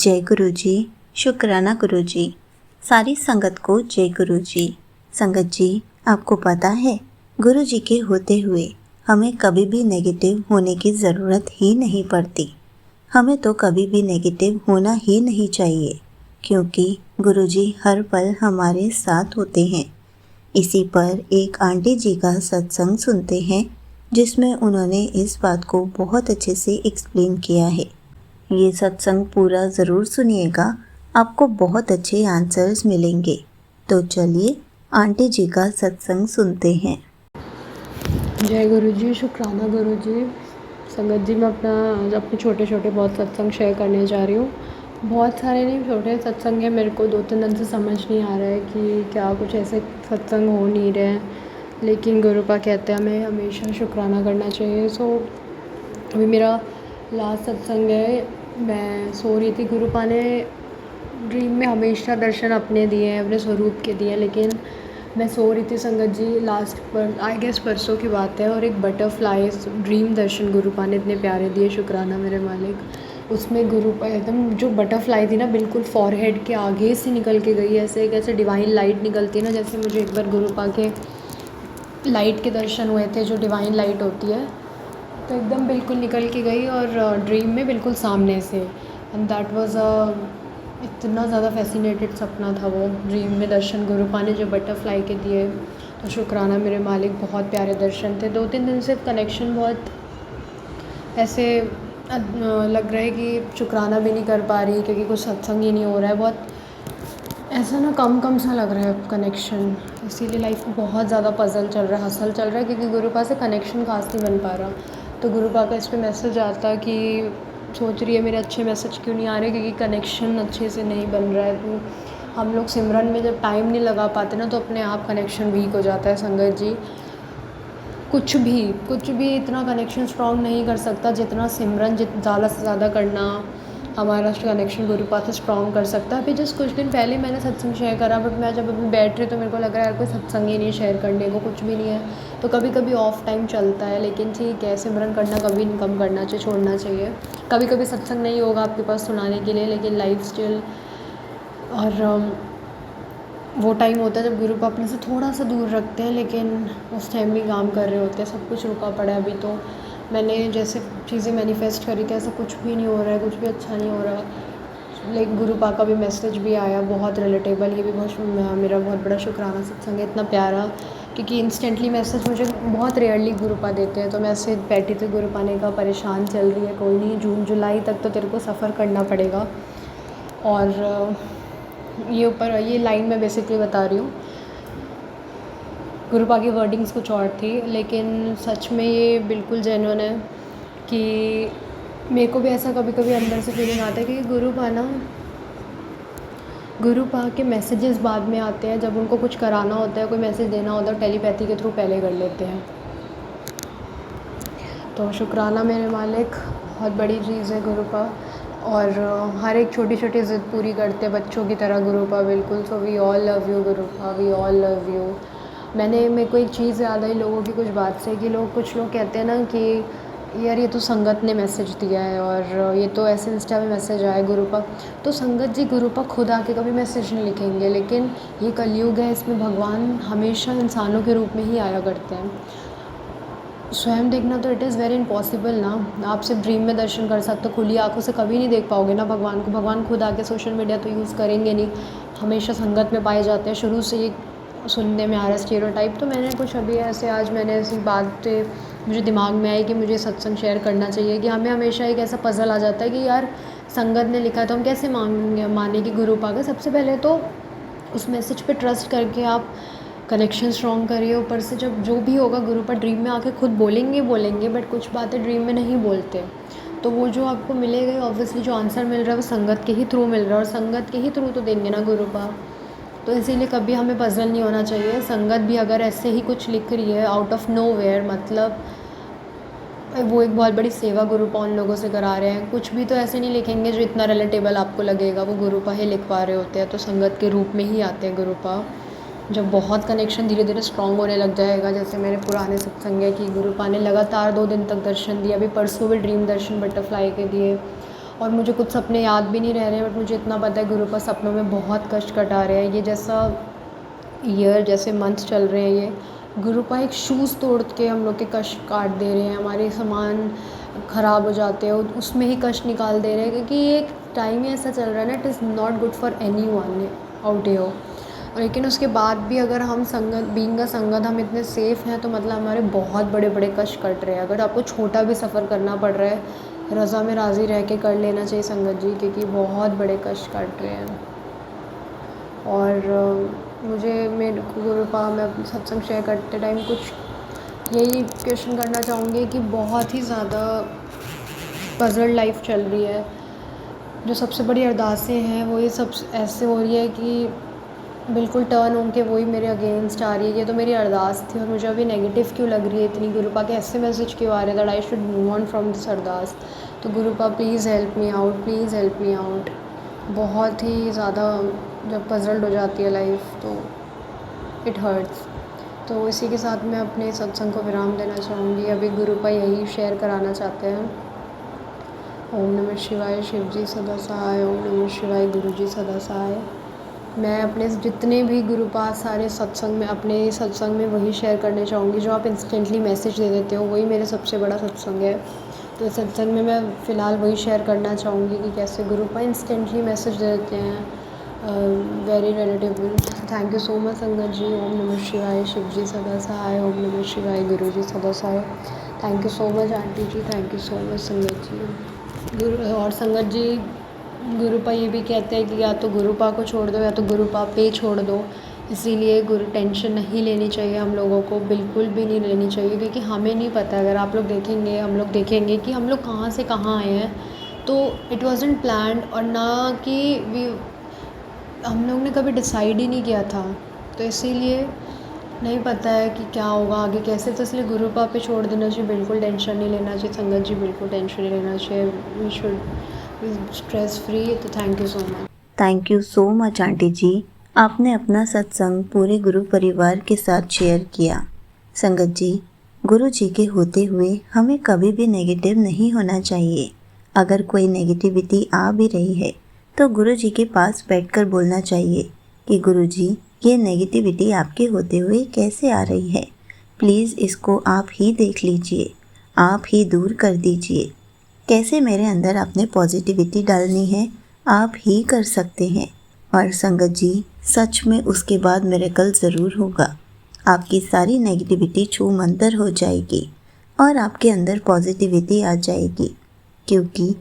जय गुरु जी। शुक्राना गुरु जी। सारी संगत को जय गुरु जी। संगत जी, आपको पता है गुरु जी के होते हुए हमें कभी भी नेगेटिव होने की ज़रूरत ही नहीं पड़ती। हमें तो कभी भी नेगेटिव होना ही नहीं चाहिए, क्योंकि गुरु जी हर पल हमारे साथ होते हैं। इसी पर एक आंटी जी का सत्संग सुनते हैं, जिसमें उन्होंने इस बात को बहुत अच्छे से एक्सप्लेन किया है। ये सत्संग पूरा ज़रूर सुनिएगा, आपको बहुत अच्छे आंसर्स मिलेंगे। तो चलिए आंटी जी का सत्संग सुनते हैं। जय गुरु जी। शुक्राना गुरु जी। संगत जी, मैं अपने छोटे छोटे बहुत सत्संग शेयर करने जा रही हूँ। बहुत सारे नहीं, छोटे सत्संग हैं। मेरे को 2-3 दिन से समझ नहीं आ रहा है कि क्या कुछ ऐसे सत्संग हो नहीं रहे हैं, लेकिन गुरुपा कहते हैं हमें हमेशा शुक्राना करना चाहिए। सो अभी मेरा लास्ट सत्संग है। मैं सो रही थी। गुरुपा ने ड्रीम में हमेशा दर्शन अपने दिए हैं, अपने स्वरूप के दिए हैं, लेकिन मैं सो रही थी संगत जी। लास्ट पर आई गेस परसों की बात है, और एक बटरफ्लाई ड्रीम दर्शन गुरुपा ने इतने प्यारे दिए। शुक्राना मेरे मालिक। उसमें गुरुपा एकदम जो बटरफ्लाई थी ना, बिल्कुल फॉरहेड के आगे से निकल के गई, ऐसे एक ऐसे डिवाइन लाइट निकलती है ना, जैसे मुझे एक बार गुरुपा के लाइट के दर्शन हुए थे, जो डिवाइन लाइट होती है, तो एकदम बिल्कुल निकल के गई और ड्रीम में बिल्कुल सामने से। एंड दैट वाज इतना ज़्यादा फैसिनेटेड सपना था वो। ड्रीम में दर्शन गुरुपा ने जो बटरफ्लाई के दिए, तो शुक्राना मेरे मालिक। बहुत प्यारे दर्शन थे। 2-3 दिन से कनेक्शन बहुत ऐसे लग रहा है कि शुक्राना भी नहीं कर पा रही, क्योंकि कुछ सत्संग ही नहीं हो रहा है। बहुत ऐसा ना कम सा लग रहा है कनेक्शन, इसीलिए लाइफ में बहुत ज़्यादा पजल चल रहा है, हसल चल रहा है, क्योंकि गुरुपा से कनेक्शन खास नहीं बन पा रहा। तो गुरुपा का इस पर मैसेज आता कि सोच रही है मेरे अच्छे मैसेज क्यों नहीं आ रहे, क्योंकि कनेक्शन अच्छे से नहीं बन रहा है। तो हम लोग सिमरन में जब टाइम नहीं लगा पाते ना, तो अपने आप कनेक्शन वीक हो जाता है संगत जी। कुछ भी इतना कनेक्शन स्ट्रॉन्ग नहीं कर सकता जितना सिमरन ज़्यादा से ज़्यादा करना हमारा कनेक्शन गुरुपा से स्ट्रॉन्ग कर सकता है। अभी जस्ट कुछ दिन पहले मैंने सत्संग शेयर करा, बट मैं जब अभी बैठ रही तो मेरे को लग रहा है यार कोई सत्संग ही नहीं शेयर करने को, कुछ भी नहीं है। तो कभी कभी ऑफ टाइम चलता है, लेकिन ठीक है, सिमरन करना कभी नहीं कम करना चाहिए, छोड़ना चाहिए। कभी कभी सत्संग नहीं होगा आपके पास सुनाने के लिए, लेकिन लाइफ स्टिल और वो टाइम होता है जब गुरुपा अपने से थोड़ा सा दूर रखते हैं, लेकिन उस टाइम भी काम कर रहे होते हैं। सब कुछ रुका पड़ा है। अभी तो मैंने जैसे चीज़ें मैनिफेस्ट करी थी, ऐसा कुछ भी नहीं हो रहा है, कुछ भी अच्छा नहीं हो रहा। लेकिन गुरुपा का भी मैसेज भी आया, बहुत रिलेटेबल। ये भी मेरा बहुत बड़ा शुक्राना सत्संग है, इतना प्यारा, क्योंकि इंस्टेंटली मैसेज मुझे बहुत रेयरली गुरुपा देते हैं। तो मैं ऐसे बैठी थी, गुरुपा ने कहा परेशान चल रही है, कोई नहीं, जून जुलाई तक तो तेरे को सफ़र करना पड़ेगा। और ये लाइन मैं बेसिकली बता रही हूँ। गुरुपा की वर्डिंग्स कुछ और थी, लेकिन सच में ये बिल्कुल जेन्युइन है कि मेरे को भी ऐसा कभी कभी अंदर से फीलिंग आता है कि गुरुपा के मैसेजेस बाद में आते हैं। जब उनको कुछ कराना होता है, कोई मैसेज देना होता है, टेलीपैथी के थ्रू पहले कर लेते हैं। तो शुक्राना मेरे मालिक, बहुत बड़ी चीज़ है गुरुपा। और हर एक छोटी छोटी ज़िद पूरी करते हैं बच्चों की तरह गुरुपा, बिल्कुल। So we all love you Gurupa, we all love you. मेरे को एक चीज़ याद आई लोगों की कुछ बात से, कि कुछ लोग कहते हैं ना कि यार ये तो संगत ने मैसेज दिया है, और ये तो ऐसे इंस्टा में मैसेज आया गुरुपा। तो संगत जी, गुरुपा खुद आके कभी मैसेज नहीं लिखेंगे, लेकिन ये कलयुग है, इसमें भगवान हमेशा इंसानों के रूप में ही आया करते हैं। स्वयं देखना तो इट इज़ वेरी इम्पॉसिबल ना। आप सिर्फ ड्रीम में दर्शन कर सकते हो, खुली आंखों से कभी नहीं देख पाओगे ना भगवान को। भगवान खुद आके सोशल मीडिया तो यूज़ करेंगे नहीं, हमेशा संगत में पाए जाते हैं। शुरू से ये सुनने में आ रहा है स्टीरियोटाइप। तो मैंने कुछ अभी आज मैंने ऐसी बात मुझे दिमाग में आई कि मुझे सत्संग शेयर करना चाहिए, कि हमें हमेशा एक ऐसा पज़ल आ जाता है कि यार संगत ने लिखा है तो हम कैसे माने कि गुरुपा का। सबसे पहले तो उस मैसेज पे ट्रस्ट करके आप कनेक्शन स्ट्रॉन्ग करिए। ऊपर से जब जो भी होगा गुरुपा ड्रीम में आके खुद बोलेंगे, बट कुछ बातें ड्रीम में नहीं बोलते। तो वो जो आपको मिलेगा, ऑब्वियसली जो आंसर मिल रहा है वो संगत के ही थ्रू मिल रहा है, और संगत के ही थ्रू तो देंगे ना गुरुपा। तो इसीलिए कभी हमें पजल नहीं होना चाहिए। संगत भी अगर ऐसे ही कुछ लिख रही है आउट ऑफ नो वेयर, मतलब वो एक बहुत बड़ी सेवा गुरुपा उन लोगों से करा रहे हैं। कुछ भी तो ऐसे नहीं लिखेंगे जो इतना रिलेटेबल आपको लगेगा, वो गुरुपा ही लिखवा रहे होते हैं। तो संगत के रूप में ही आते हैं गुरुपा। जब बहुत कनेक्शन धीरे धीरे स्ट्रॉन्ग होने लग जाएगा, जैसे मेरे पुराने सत्संग है कि गुरुपा ने लगातार 2 दिन तक दर्शन दिया। अभी परसों भी ड्रीम दर्शन बटरफ्लाई के दिए, और मुझे कुछ सपने याद भी नहीं रह रहे हैं, बट मुझे इतना पता है गुरुपा सपनों में बहुत कष्ट कटा रहे हैं। ये जैसा ईयर, जैसे मंथ चल रहे हैं, ये गुरुपा एक शूज़ तोड़ के हम लोग के कष्ट काट दे रहे हैं, हमारे सामान ख़राब हो जाते हैं उसमें ही कष्ट निकाल दे रहे हैं, क्योंकि ये एक टाइम ही ऐसा चल रहा है ना, it is not good for any one out here. लेकिन उसके बाद भी अगर हम संगत बीइंग अ संगत हम इतने सेफ़ हैं, तो मतलब हमारे बहुत बड़े बड़े कष्ट कट रहे हैं। अगर आपको छोटा भी सफ़र करना पड़ रहा है, रज़ा में राज़ी रह के कर लेना चाहिए संगत जी, क्योंकि बहुत बड़े कष्ट कट रहे हैं। और मुझे मेरे को गुरुपा मैं अपनी सत्संग शेयर करते टाइम कुछ यही क्वेश्चन करना चाहूँगी कि बहुत ही ज़्यादा पज़ल लाइफ चल रही है। जो सबसे बड़ी अरदासें हैं वो ये सब ऐसे हो रही है कि बिल्कुल टर्न होके वही मेरे अगेंस्ट आ रही है। ये तो मेरी अरदास थी और मुझे अभी नेगेटिव क्यों लग रही है इतनी, गुरुपा के ऐसे मैसेज क्यों आ रहे that I should move on from this ardas. तो गुरुपा please help me out, please help me out. बहुत ही ज़्यादा जब पज़ल्ड हो जाती है लाइफ तो इट हर्ट्स। तो इसी के साथ मैं अपने सत्संग को विराम देना चाहूँगी। अभी गुरुपा यही शेयर कराना चाहते हैं। ओम नमः शिवाय, शिव जी सदा सहाय। ओम नमः शिवाय, गुरु जी सदा सहाय। मैं अपने जितने भी गुरुपा सारे सत्संग में, अपने सत्संग में वही शेयर करना चाहूँगी जो आप इंस्टेंटली मैसेज दे देते हो, वही मेरे सबसे बड़ा सत्संग है। तो इस सत्संग में मैं फ़िलहाल वही शेयर करना चाहूँगी कि कैसे गुरुपा इंस्टेंटली मैसेज दे देते हैं, very relatable. Thank you so much sangat जी। ओम नमः शिवाय, शिव जी सदा सहाय। ओम नमः शिवाय, गुरु जी सदा सहाय। Thank you so much aunty ji, thank you so much sangat ji. गुरु और संगत जी, गुरुपा ये भी कहते हैं कि या तो गुरुपा को छोड़ दो या तो गुरुपा पे छोड़ दो। इसीलिए गुरु टेंशन नहीं लेनी चाहिए हम लोगों को, बिल्कुल भी नहीं लेनी चाहिए, क्योंकि हमें नहीं पता। अगर आप लोग देखेंगे, हम लोग देखेंगे कि हम लोग कहाँ से कहाँ आए हैं, तो इट वॉज़न्ट प्लान्ड, और ना कि हम लोग ने कभी डिसाइड ही नहीं किया था। तो इसीलिए नहीं पता है कि क्या होगा आगे कैसे, तो इसलिए गुरुपा पे छोड़ देना चाहिए, बिल्कुल टेंशन नहीं लेना चाहिए संगत जी, बिल्कुल टेंशन नहीं लेना चाहिए। We should be stress free. तो thank you so much. Thank you so much aunty ji. आपने अपना सत्संग पूरे गुरु परिवार के साथ शेयर किया। संगत जी, गुरु जी के होते हुए हमें कभी भी नेगेटिव नहीं होना चाहिए। अगर कोई नेगेटिविटी आ भी रही है तो गुरु जी के पास बैठकर बोलना चाहिए कि गुरु जी, ये नेगेटिविटी आपके होते हुए कैसे आ रही है, प्लीज़ इसको आप ही देख लीजिए, आप ही दूर कर दीजिए। कैसे मेरे अंदर आपने पॉजिटिविटी डालनी है, आप ही कर सकते हैं। और संगत जी, सच में उसके बाद मिरेकल ज़रूर होगा। आपकी सारी नेगेटिविटी छू मंतर हो जाएगी और आपके अंदर पॉजिटिविटी आ जाएगी। क्योंकि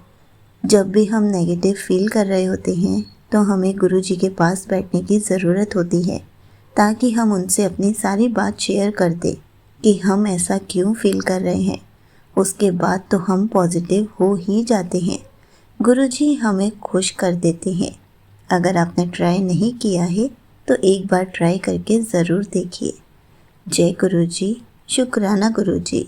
जब भी हम नेगेटिव फील कर रहे होते हैं तो हमें गुरु जी के पास बैठने की ज़रूरत होती है, ताकि हम उनसे अपनी सारी बात शेयर कर दें कि हम ऐसा क्यों फील कर रहे हैं। उसके बाद तो हम पॉजिटिव हो ही जाते हैं। गुरुजी हमें खुश कर देते हैं। अगर आपने ट्राई नहीं किया है तो एक बार ट्राई करके ज़रूर देखिए। जय गुरुजी, शुक्राना गुरुजी।